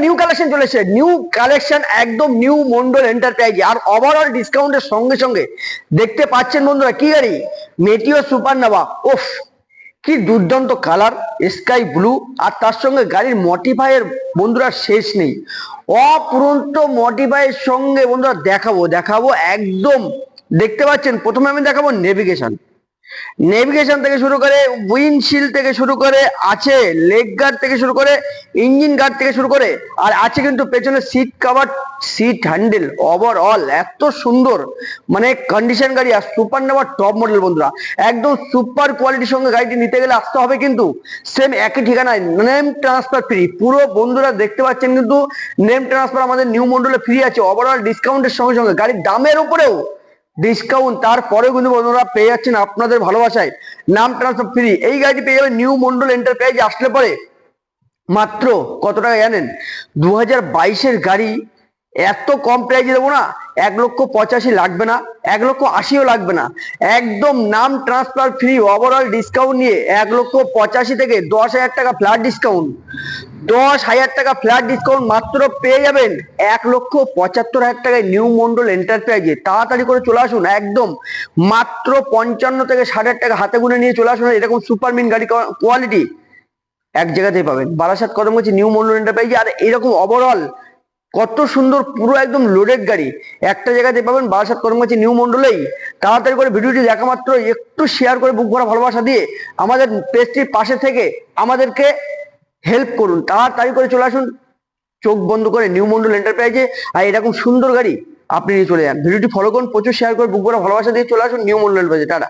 New collection চলেছে, new collection একদম new Mondal enterprise. আর overall ডিসকাউন্টের সঙ্গে সঙ্গে দেখতে পাচ্ছেন বন্ধুরা কি গাড়ি, মেটিও সুপার নোভা। ওফ, কি দুর্দান্ত কালার, স্কাই ব্লু। আর তার সঙ্গে গাড়ির মডিফাইয়ের বন্ধুরা শেষ নেই। অপুরন্ত মডিফাইয়ের সঙ্গে বন্ধুরা দেখাবো একদম। দেখতে পাচ্ছেন প্রথমে আমি দেখাবো নেভিগেশন থেকে শুরু করে, উইন্ডশিল্ড থেকে শুরু করে, আছে লেগ গার্ড থেকে শুরু করে, ইঞ্জিন গার্ড থেকে শুরু করে, আর আছে কিন্তু পেছনে seat cover, seat handle. Overall এত সুন্দর মানে কন্ডিশন গাড়ি। আর সুপার নোভা টপ মডেল বন্ধুরা, একদম সুপার কোয়ালিটির সঙ্গে গাড়িটি নিতে গেলে আসতে হবে কিন্তু সেম একই ঠিকানায়, নেম ট্রান্সফার ফ্রি। পুরো বন্ধুরা দেখতে পাচ্ছেন কিন্তু নেম ট্রান্সফার আমাদের নিউ মন্ডলে ফ্রি আছে। ওভারঅল ডিসকাউন্টের সঙ্গে সঙ্গে গাড়ির দামের উপরেও ডিসকাউন্ট, তারপরেও কিন্তু বন্ধুরা পেয়ে যাচ্ছেন আপনাদের ভালোবাসায় নাম ট্রান্সফার ফ্রি। এই গাড়িটি পেয়ে যাবেন নিউ মন্ডল এন্টারপ্রাইজ আসলে পরে মাত্র কত টাকা জানেন? 2022-এর গাড়ি এত কম প্রাইজে দেবো না। 1,85,000 লাগবে না, 1,80,000 লাগবে না, একদম নাম ট্রান্সফার ফ্রি। ওভারঅল ডিসকাউন্ট নিয়ে 1,85,000 থেকে 10,000 টাকা ফ্ল্যাট ডিসকাউন্ট, 10,000 টাকা ফ্ল্যাট ডিসকাউন্ট মাত্র পেয়ে যাবেন 1,75,000 টাকায় নিউ মন্ডল এন্টারপ্রাইজে। তাড়াতাড়ি করে চলে আসুন, একদম মাত্র 55 থেকে 60,000 টাকা হাতে গুনে নিয়ে চলে আসুন। এরকম সুপারমিন গাড়ি কোয়ালিটি এক জায়গাতেই পাবেন, বারাসাত কদমগাছি নিউ মন্ডল এন্টারপ্রাইজে। আর এরকম ওভারঅল কত সুন্দর পুরো একদম লোডেড গাড়ি একটা জায়গাতে পাবেন, বারাসাত কদমগাছি নিউ মন্ডলেই। তাড়াতাড়ি করে ভিডিওটি দেখা মাত্র একটু শেয়ার করে বুক ভরা ভালোবাসা দিয়ে আমাদের পেজটির পাশে থেকে আমাদেরকে হেল্প করুন। তাড়াতাড়ি করে চলে আসুন, চোখ বন্ধ করে নিউ মন্ডল এন্টারপ্রাইজে। আর এরকম সুন্দর গাড়ি আপনি নিয়ে চলে যান। ভিডিওটি ফলো করুন, প্রচুর শেয়ার করে বুক ভরা ভালোবাসা দিয়ে চলে আসুন নিউ মন্ডল এন্টারপ্রাইজে। টাটা।